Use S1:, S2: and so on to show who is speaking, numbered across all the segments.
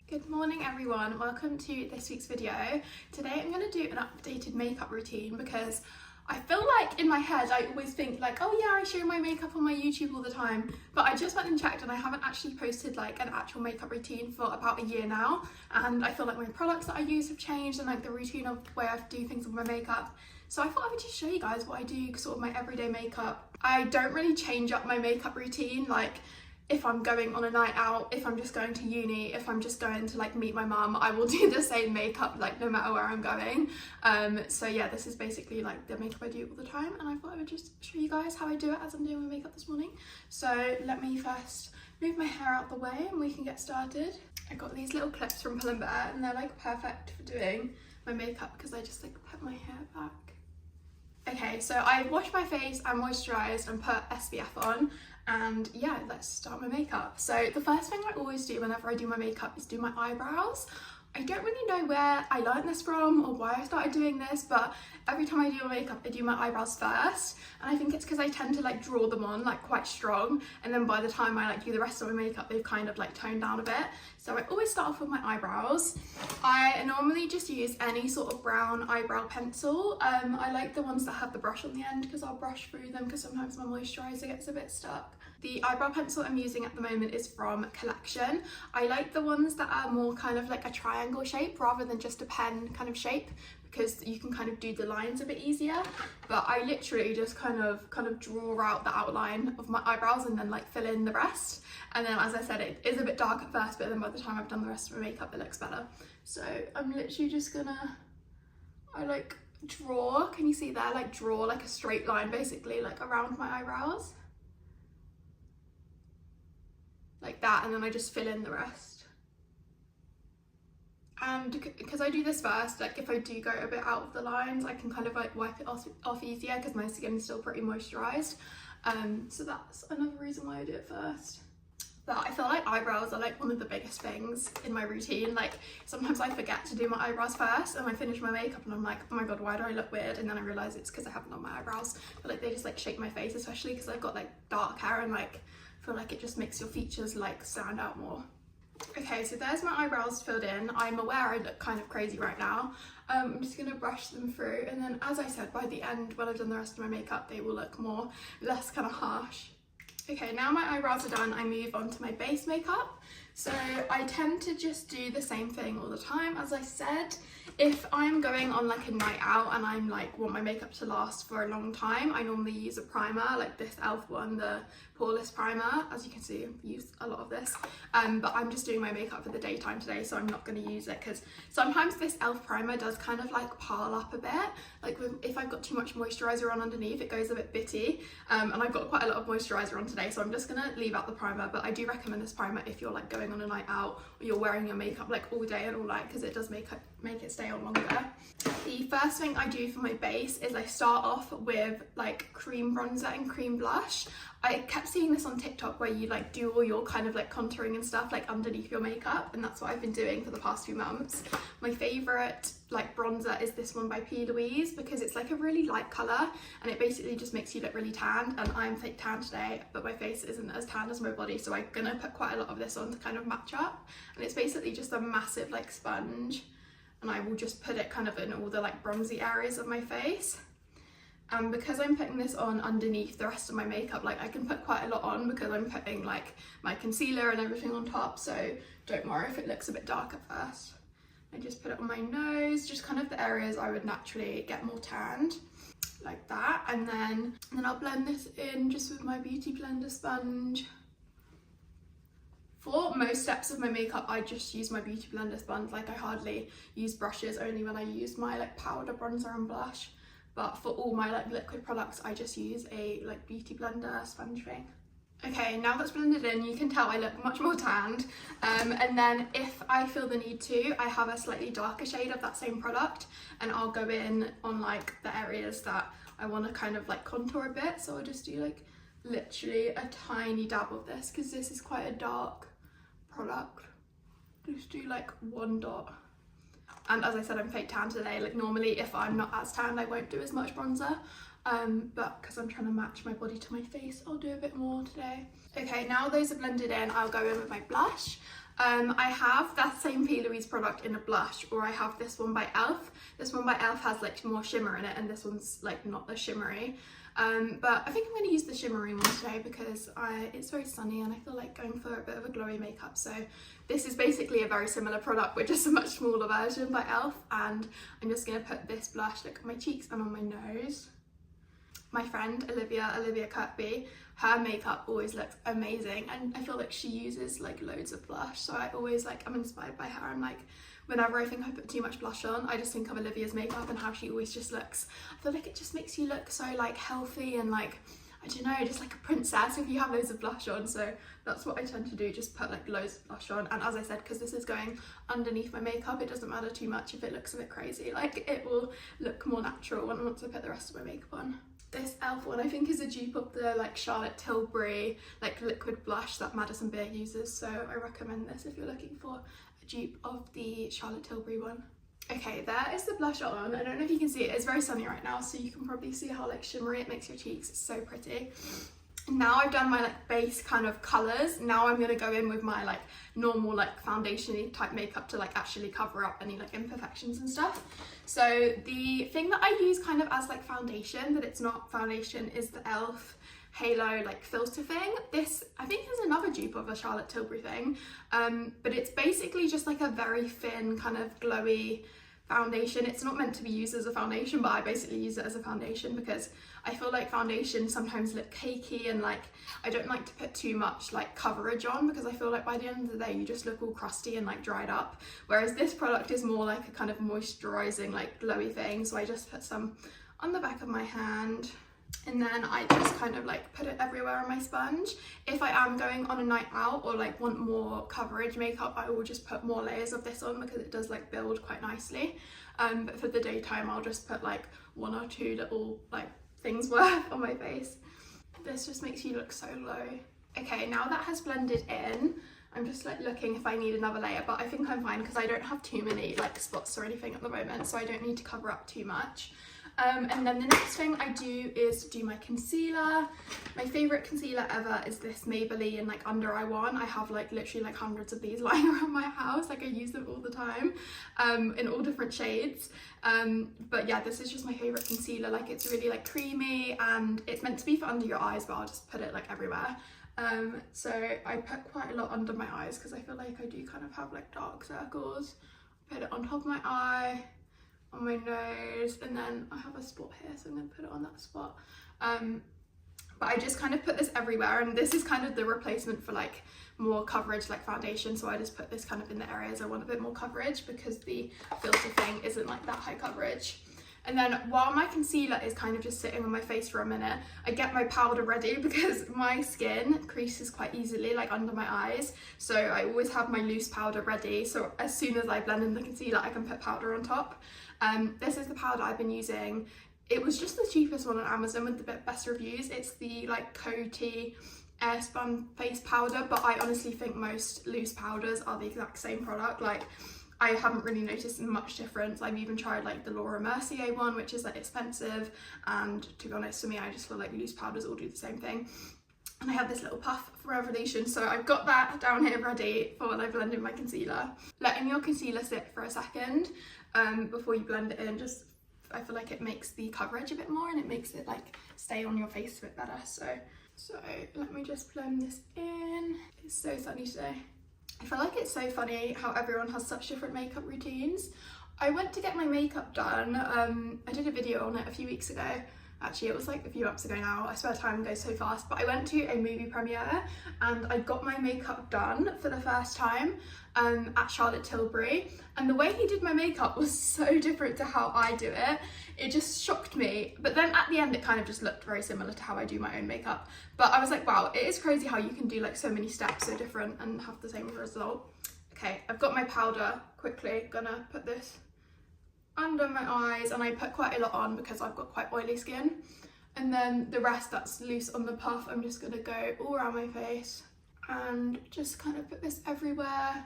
S1: Good morning everyone, welcome to this week's video. Today I'm going to do an updated makeup routine because I feel like in my head I always think like, oh yeah, I show my makeup on my YouTube all the time, but I just went and checked and I haven't actually posted like an actual makeup routine for about a year now, and I feel like my products that I use have changed and like the routine of the way I do things with my makeup. So I thought I would just show you guys what I do, sort of my everyday makeup. I don't really change up my makeup routine, like if I'm going on a night out, if I'm just going to uni, if I'm just going to like meet my mum, I will do the same makeup like no matter where I'm going. So yeah, this is basically like the makeup I do all the time, and I thought I would just show you guys how I do it as I'm doing my makeup this morning. So let me first move my hair out the way and we can get started. I got these little clips from Pull & Bear and they're like perfect for doing my makeup because I just like put my hair back. Okay, so I've washed my face and moisturised and put SPF on, and yeah, let's start my makeup. So the first thing I always do whenever I do my makeup is do my eyebrows. I don't really know where I learned this from or why I started doing this, but every time I do my makeup I do my eyebrows first, and I think it's because I tend to like draw them on like quite strong, and then by the time I like do the rest of my makeup they've kind of like toned down a bit. So I always start off with my eyebrows. I normally just use any sort of brown eyebrow pencil. I like the ones that have the brush on the end because I'll brush through them because sometimes my moisturiser gets a bit stuck. The eyebrow pencil I'm using at the moment is from Collection. I like the ones that are more kind of like a triangle shape rather than just a pen kind of shape, because you can kind of do the lines a bit easier. But I literally just kind of draw out the outline of my eyebrows and then like fill in the rest. And then, as I said, it is a bit dark at first, but then by the time I've done the rest of my makeup it looks better. So I'm literally just gonna, I like draw, can you see there, like draw like a straight line basically like around my eyebrows like that, and then I just fill in the rest. And because I do this first, like if I do go a bit out of the lines I can kind of like wipe it off easier because my skin is still pretty moisturised. So that's another reason why I do it first. But I feel like eyebrows are like one of the biggest things in my routine. Like sometimes I forget to do my eyebrows first and I finish my makeup and I'm like, oh my god, why do I look weird? And then I realise it's because I haven't done my eyebrows. But like they just like shape my face, especially because I've got like dark hair, and like I feel like it just makes your features like stand out more. Okay, so there's my eyebrows filled in. I'm aware I look kind of crazy right now. I'm just gonna brush them through, and then as I said, by the end when I've done the rest of my makeup they will look less kind of harsh. Okay, now my eyebrows are done, I move on to my base makeup. So I tend to just do the same thing all the time. As I said, if I'm going on like a night out and I'm like want my makeup to last for a long time, I normally use a primer like this e.l.f. one, the Poreless primer. As you can see, I've used a lot of this, but I'm just doing my makeup for the daytime today, so I'm not going to use it because sometimes this e.l.f. primer does kind of like pile up a bit. Like if I've got too much moisturiser on underneath it goes a bit bitty, and I've got quite a lot of moisturiser on today, so I'm just going to leave out the primer. But I do recommend this primer if you're like going on a night out or you're wearing your makeup like all day and all night, because it does make it stay on longer. The first thing I do for my base is I start off with like cream bronzer and cream blush. I kept seeing this on TikTok where you like do all your kind of like contouring and stuff like underneath your makeup, and that's what I've been doing for the past few months. My favourite like bronzer is this one by P. Louise because it's like a really light colour and it basically just makes you look really tanned, and I'm fake tan today but my face isn't as tanned as my body, so I'm gonna put quite a lot of this on to kind of match up. And it's basically just a massive like sponge, and I will just put it kind of in all the like bronzy areas of my face. And because I'm putting this on underneath the rest of my makeup, like I can put quite a lot on because I'm putting like my concealer and everything on top, so don't worry if it looks a bit dark at first. I just put it on my nose, just kind of the areas I would naturally get more tanned, like that. And then I'll blend this in just with my Beauty Blender sponge. For most steps of my makeup I just use my Beauty Blender sponge, like I hardly use brushes, only when I use my like powder, bronzer and blush. But for all my like liquid products I just use a like Beauty Blender sponge thing. Okay, now that's blended in, you can tell I look much more tanned. And then if I feel the need to, I have a slightly darker shade of that same product and I'll go in on like the areas that I want to kind of like contour a bit. So I'll just do like literally a tiny dab of this because this is quite a dark product. Just do like one dot. And as I said, I'm fake tan today. Like normally if I'm not as tanned I won't do as much bronzer, but because I'm trying to match my body to my face I'll do a bit more today. Okay, now those are blended in, I'll go in with my blush. I have that same P. Louise product in a blush, or I have this one by e.l.f. This one by e.l.f. has like more shimmer in it, and this one's like not as shimmery. But I think I'm going to use the shimmery one today because it's very sunny and I feel like going for a bit of a glowy makeup. So this is basically a very similar product with just a much smaller version by e.l.f. And I'm just going to put this blush like on my cheeks and on my nose. My friend Olivia Kirkby, her makeup always looks amazing, and I feel like she uses like loads of blush, so I always like, I'm inspired by her, and like whenever I think I put too much blush on, I just think of Olivia's makeup and how she always just looks, I feel like it just makes you look so like healthy and like, I don't know, just like a princess if you have loads of blush on. So that's what I tend to do, just put like loads of blush on. And as I said, because this is going underneath my makeup, it doesn't matter too much if it looks a bit crazy, like it will look more natural once I put the rest of my makeup on. This e.l.f. one I think is a dupe of the like Charlotte Tilbury like liquid blush that Madison Beer uses, so I recommend this if you're looking for a dupe of the Charlotte Tilbury one. Okay, there is the blush on. I don't know if you can see it, it's very sunny right now, so you can probably see how like shimmery it makes your cheeks. It's so pretty. Now I've done my like base kind of colours, now I'm going to go in with my like normal like foundation-y type makeup to like actually cover up any like imperfections and stuff. So the thing that I use kind of as like foundation, but it's not foundation, is the e.l.f. Halo like filter thing. This I think is another dupe of a Charlotte Tilbury thing, but it's basically just like a very thin kind of glowy foundation. It's not meant to be used as a foundation, but I basically use it as a foundation because I feel like foundations sometimes look cakey, and like I don't like to put too much like coverage on because I feel like by the end of the day you just look all crusty and like dried up, whereas this product is more like a kind of moisturizing like glowy thing. So I just put some on the back of my hand, and then I just kind of like put it everywhere on my sponge. If I am going on a night out or like want more coverage makeup, I will just put more layers of this on because it does like build quite nicely. But for the daytime I'll just put like one or two little like things worth on my face. This just makes you look so low. Okay, now that has blended in, I'm just like looking if I need another layer, but I think I'm fine because I don't have too many like spots or anything at the moment, so I don't need to cover up too much. And then the next thing I do is do my concealer. My favourite concealer ever is this Maybelline like under eye one. I have like literally like hundreds of these lying around my house, like I use them all the time, in all different shades. But yeah, this is just my favourite concealer. Like it's really like creamy and it's meant to be for under your eyes, but I'll just put it like everywhere. So I put quite a lot under my eyes because I feel like I do kind of have like dark circles. Put it on top of my eye, on my nose, and then I have a spot here, so I'm going to put it on that spot. But I just kind of put this everywhere, and this is kind of the replacement for like more coverage like foundation, so I just put this kind of in the areas I want a bit more coverage because the filter thing isn't like that high coverage. And then while my concealer is kind of just sitting on my face for a minute, I get my powder ready because my skin creases quite easily like under my eyes, so I always have my loose powder ready, so as soon as I blend in the concealer I can put powder on top. This is the powder I've been using. It was just the cheapest one on Amazon with the best reviews. It's the like Coty Airspun face powder, but I honestly think most loose powders are the exact same product. Like I haven't really noticed much difference. I've even tried like the Laura Mercier one, which is like expensive, and to be honest, for me I just feel like loose powders all do the same thing. And I have this little puff for Revolution, so I've got that down here ready for when I blend in my concealer. Letting your concealer sit for a second before you blend it in, just I feel like it makes the coverage a bit more and it makes it like stay on your face a bit better. So let me just blend this in. It's so sunny today. I feel like it's so funny how everyone has such different makeup routines. I went to get my makeup done. I did a video on it a few weeks ago. Actually, it was like a few months ago now. I swear time goes so fast. But I went to a movie premiere and I got my makeup done for the first time at Charlotte Tilbury. And the way he did my makeup was so different to how I do it. It just shocked me. But then at the end, it kind of just looked very similar to how I do my own makeup. But I was like, wow, it is crazy how you can do like so many steps so different and have the same result. Okay, I've got my powder. Quickly gonna put this under my eyes, and I put quite a lot on because I've got quite oily skin, and then the rest that's loose on the puff I'm just gonna go all around my face and just kind of put this everywhere.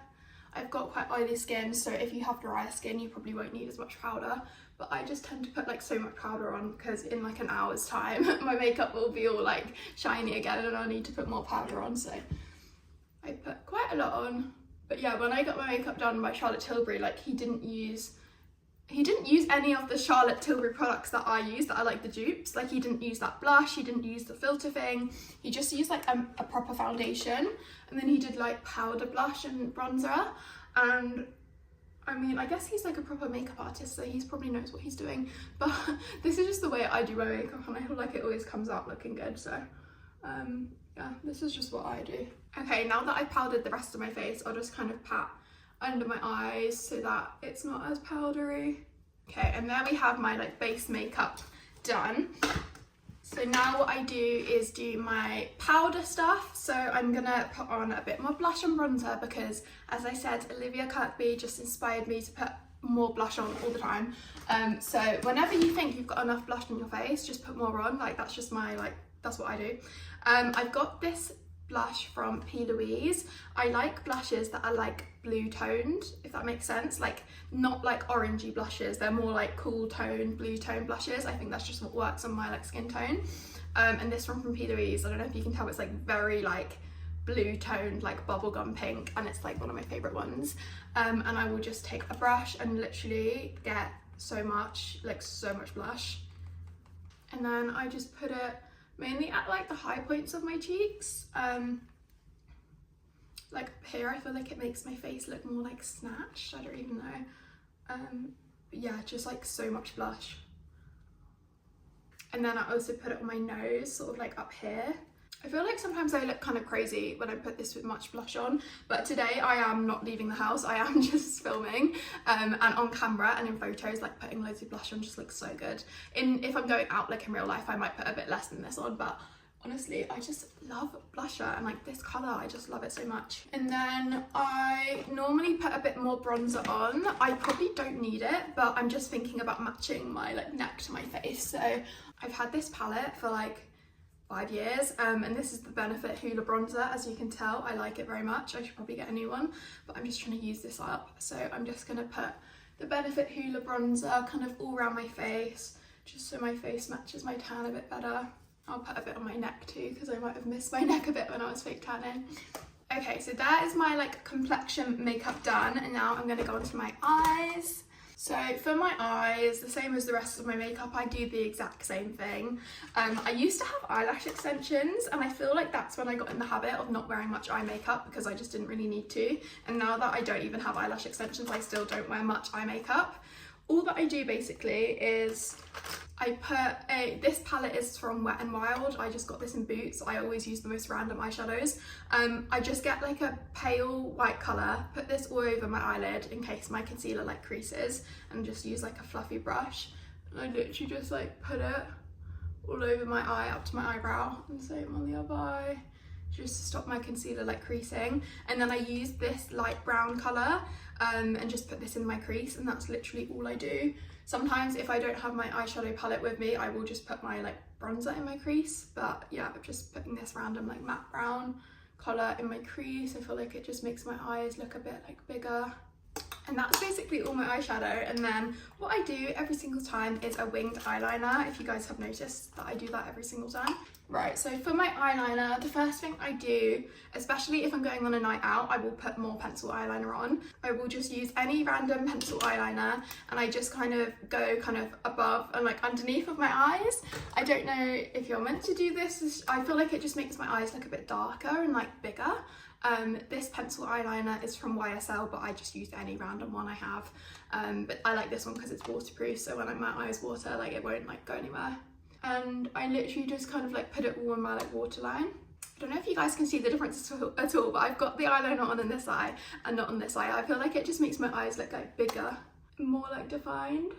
S1: I've got quite oily skin, so if you have drier skin you probably won't need as much powder, but I just tend to put like so much powder on because in like an hour's time my makeup will be all like shiny again and I'll need to put more powder on, so I put quite a lot on. But yeah, when I got my makeup done by Charlotte Tilbury, like he didn't use any of the Charlotte Tilbury products that I use, that are like the dupes. Like he didn't use that blush, he didn't use the filter thing, he just used like a proper foundation, and then he did like powder blush and bronzer. And I mean, I guess he's like a proper makeup artist, so he probably knows what he's doing, but this is just the way I do my makeup, and I feel like it always comes out looking good. So yeah, this is just what I do. Okay, now that I've powdered the rest of my face, I'll just kind of pat under my eyes so that it's not as powdery. Okay, and there we have my like base makeup done. So now what I do is do my powder stuff. So I'm gonna put on a bit more blush and bronzer because, as I said, Olivia Kirkby just inspired me to put more blush on all the time. So whenever you think you've got enough blush on your face, just put more on. Like that's just my, like, that's what I do. I've got this blush from P. Louise. I like blushes that are like blue toned, if that makes sense, like not like orangey blushes, they're more like cool toned, blue toned blushes. I think that's just what works on my like skin tone. And this one from P. Louise, I don't know if you can tell, it's like very like blue toned, like bubblegum pink, and it's like one of my favorite ones. And I will just take a brush and literally get so much blush, and then I just put it mainly at like the high points of my cheeks. Like here, I feel like it makes my face look more like snatched, I don't even know. Yeah, just like so much blush. And then I also put it on my nose, sort of like up here. I feel like sometimes I look kind of crazy when I put this with much blush on, but today I am not leaving the house, I am just filming, and on camera and in photos, like putting loads of blush on just looks so good. If I'm going out like in real life, I might put a bit less than this on, but honestly, I just love blusher, and like this colour, I just love it so much. And then I normally put a bit more bronzer on. I probably don't need it, but I'm just thinking about matching my like neck to my face. So I've had this palette for like 5 years, and this is the Benefit Hoola bronzer. As you can tell, I like it very much. I should probably get a new one, but I'm just trying to use this up. So I'm just gonna put the Benefit Hoola bronzer kind of all around my face, just so my face matches my tan a bit better. I'll put a bit on my neck too, because I might have missed my neck a bit when I was fake tanning. Okay, so that is my like complexion makeup done, and now I'm gonna go on to my eyes. So for my eyes, the same as the rest of my makeup, I do the exact same thing. I used to have eyelash extensions, and I feel like that's when I got in the habit of not wearing much eye makeup because I just didn't really need to. And now that I don't even have eyelash extensions, I still don't wear much eye makeup. All that I do basically is I put this palette is from Wet n Wild. I just got this in Boots. I always use the most random eyeshadows. I just get like a pale white colour, put this all over my eyelid in case my concealer like creases, and just use like a fluffy brush. And I literally just like put it all over my eye up to my eyebrow, and same on the other eye, just to stop my concealer like creasing. And then I use this light brown colour and just put this in my crease, and that's literally all I do. Sometimes if I don't have my eyeshadow palette with me, I will just put my like bronzer in my crease, but yeah, I'm just putting this random like matte brown colour in my crease. I feel like it just makes my eyes look a bit like bigger. And that's basically all my eyeshadow. And then what I do every single time is a winged eyeliner, if you guys have noticed that I do that every single time. Right, so for my eyeliner, the first thing I do, especially if I'm going on a night out, I will put more pencil eyeliner on. I will just use any random pencil eyeliner, and I just kind of go kind of above and like underneath of my eyes. I don't know if you're meant to do this. I feel like it just makes my eyes look a bit darker and like bigger. This pencil eyeliner is from YSL, but I just use any random one I have. But I like this one because it's waterproof, so when my eyes water, like it won't like go anywhere. And I literally just kind of like put it all on my like waterline. I don't know if you guys can see the difference at all, but I've got the eyeliner on in this eye and not on this eye. I feel like it just makes my eyes look like bigger, more like defined.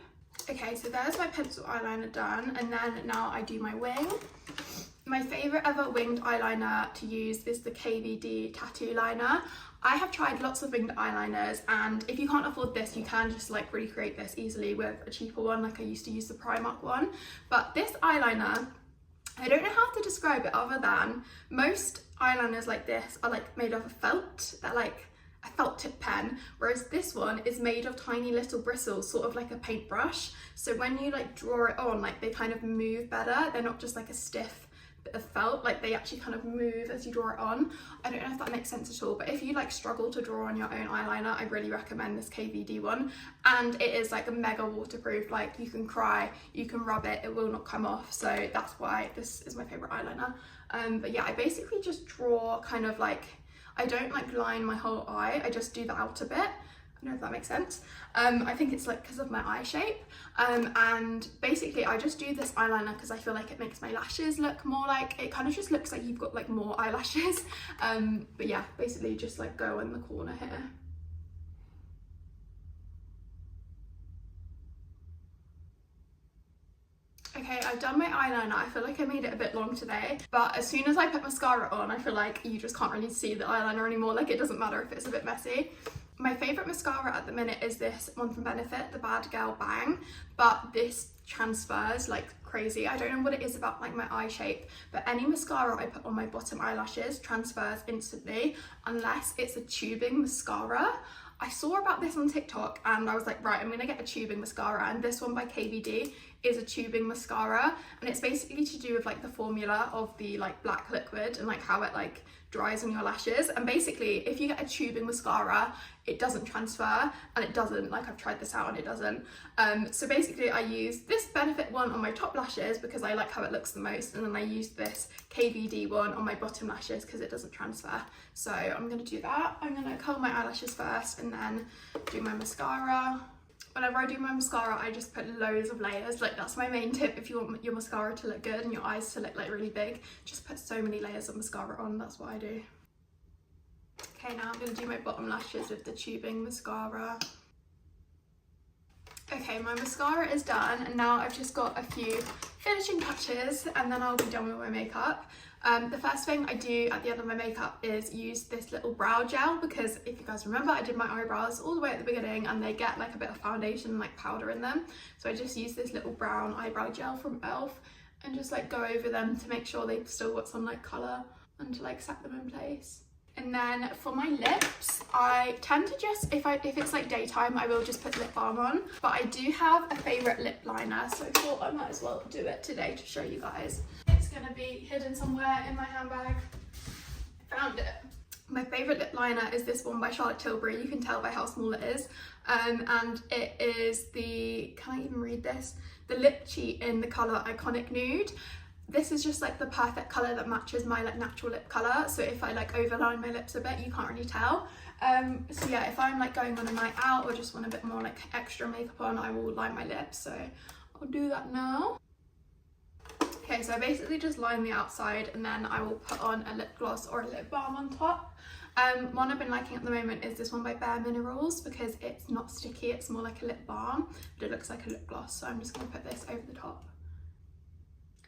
S1: Okay, so there's my pencil eyeliner done, and then now I do my wing. My favourite ever winged eyeliner to use is the KVD tattoo liner. I have tried lots of winged eyeliners, and if you can't afford this, you can just like recreate this easily with a cheaper one. Like I used to use the Primark one, but this eyeliner, I don't know how to describe it other than most eyeliners like this are like made of a felt, that like a felt tip pen, whereas this one is made of tiny little bristles, sort of like a paintbrush. So when you like draw it on, like they kind of move better. They're not just like a stiff bit of felt, like they actually kind of move as you draw it on. I don't know if that makes sense at all, but if you like struggle to draw on your own eyeliner, I really recommend this KVD one. And it is like a mega waterproof, like you can cry, you can rub it, it will not come off. So that's why this is my favorite eyeliner. But yeah, I basically just draw kind of like, I don't like line my whole eye, I just do the outer bit. I don't know if that makes sense. I think it's like because of my eye shape. And basically I just do this eyeliner because I feel like it makes my lashes look more like, it kind of just looks like you've got like more eyelashes. But yeah, basically just like go in the corner here. Okay, I've done my eyeliner. I feel like I made it a bit long today, but as soon as I put mascara on, I feel like you just can't really see the eyeliner anymore. Like it doesn't matter if it's a bit messy. My favourite mascara at the minute is this one from Benefit, the Bad Girl Bang, but this transfers like crazy. I don't know what it is about like my eye shape, but any mascara I put on my bottom eyelashes transfers instantly, unless it's a tubing mascara. I saw about this on TikTok and I was like, right, I'm gonna get a tubing mascara, and this one by KVD is a tubing mascara, and it's basically to do with like the formula of the like black liquid and like how it like dries on your lashes. And basically if you get a tubing mascara, it doesn't transfer, and it doesn't, like I've tried this out and it doesn't. So basically I use this Benefit one on my top lashes because I like how it looks the most, and then I use this KVD one on my bottom lashes because it doesn't transfer. So I'm gonna do that. I'm gonna curl my eyelashes first and then do my mascara. Whenever I do my mascara, I just put loads of layers. Like that's my main tip. If you want your mascara to look good and your eyes to look like really big, just put so many layers of mascara on. That's what I do. Okay, now I'm going to do my bottom lashes with the tubing mascara. Okay, my mascara is done, and now I've just got a few finishing touches and then I'll be done with my makeup. The first thing I do at the end of my makeup is use this little brow gel, because if you guys remember, I did my eyebrows all the way at the beginning and they get like a bit of foundation like powder in them. So I just use this little brown eyebrow gel from e.l.f. and just like go over them to make sure they've still got some like colour and to like set them in place. And then for my lips, I tend to just, if it's like daytime, I will just put lip balm on. But I do have a favourite lip liner, so I thought I might as well do it today to show you guys. It's gonna be hidden somewhere in my handbag. I found it. My favourite lip liner is this one by Charlotte Tilbury. You can tell by how small it is. And it is the, can I even read this? The Lip Cheat in the colour Iconic Nude. This is just like the perfect colour that matches my like natural lip colour. So if I like overline my lips a bit, you can't really tell. So yeah, if I'm like going on a night out or just want a bit more like extra makeup on, I will line my lips. So I'll do that now. Okay, so I basically just line the outside and then I will put on a lip gloss or a lip balm on top. One I've been liking at the moment is this one by Bare Minerals, because it's not sticky, it's more like a lip balm, but it looks like a lip gloss. So I'm just going to put this over the top.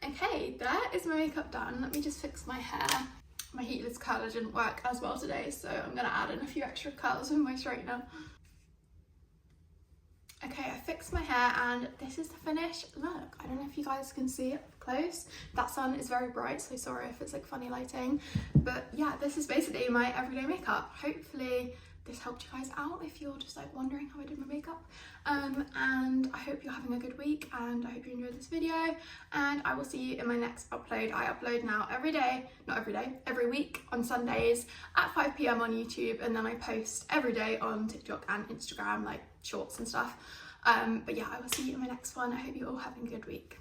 S1: Okay, that is my makeup done. Let me just fix my hair. My heatless curler didn't work as well today, so I'm gonna add in a few extra curls with my straightener. Okay, I fixed my hair and this is the finished look. I don't know if you guys can see it up close. That sun is very bright, so sorry if it's like funny lighting. But yeah, this is basically my everyday makeup. Hopefully this helped you guys out if you're just like wondering how I did my makeup. And I hope you're having a good week, and I hope you enjoyed this video, and I will see you in my next upload. I upload now every day, not every day, every week on Sundays at 5 PM on YouTube, and then I post every day on TikTok and Instagram, like shorts and stuff. But yeah, I will see you in my next one. I hope you're all having a good week.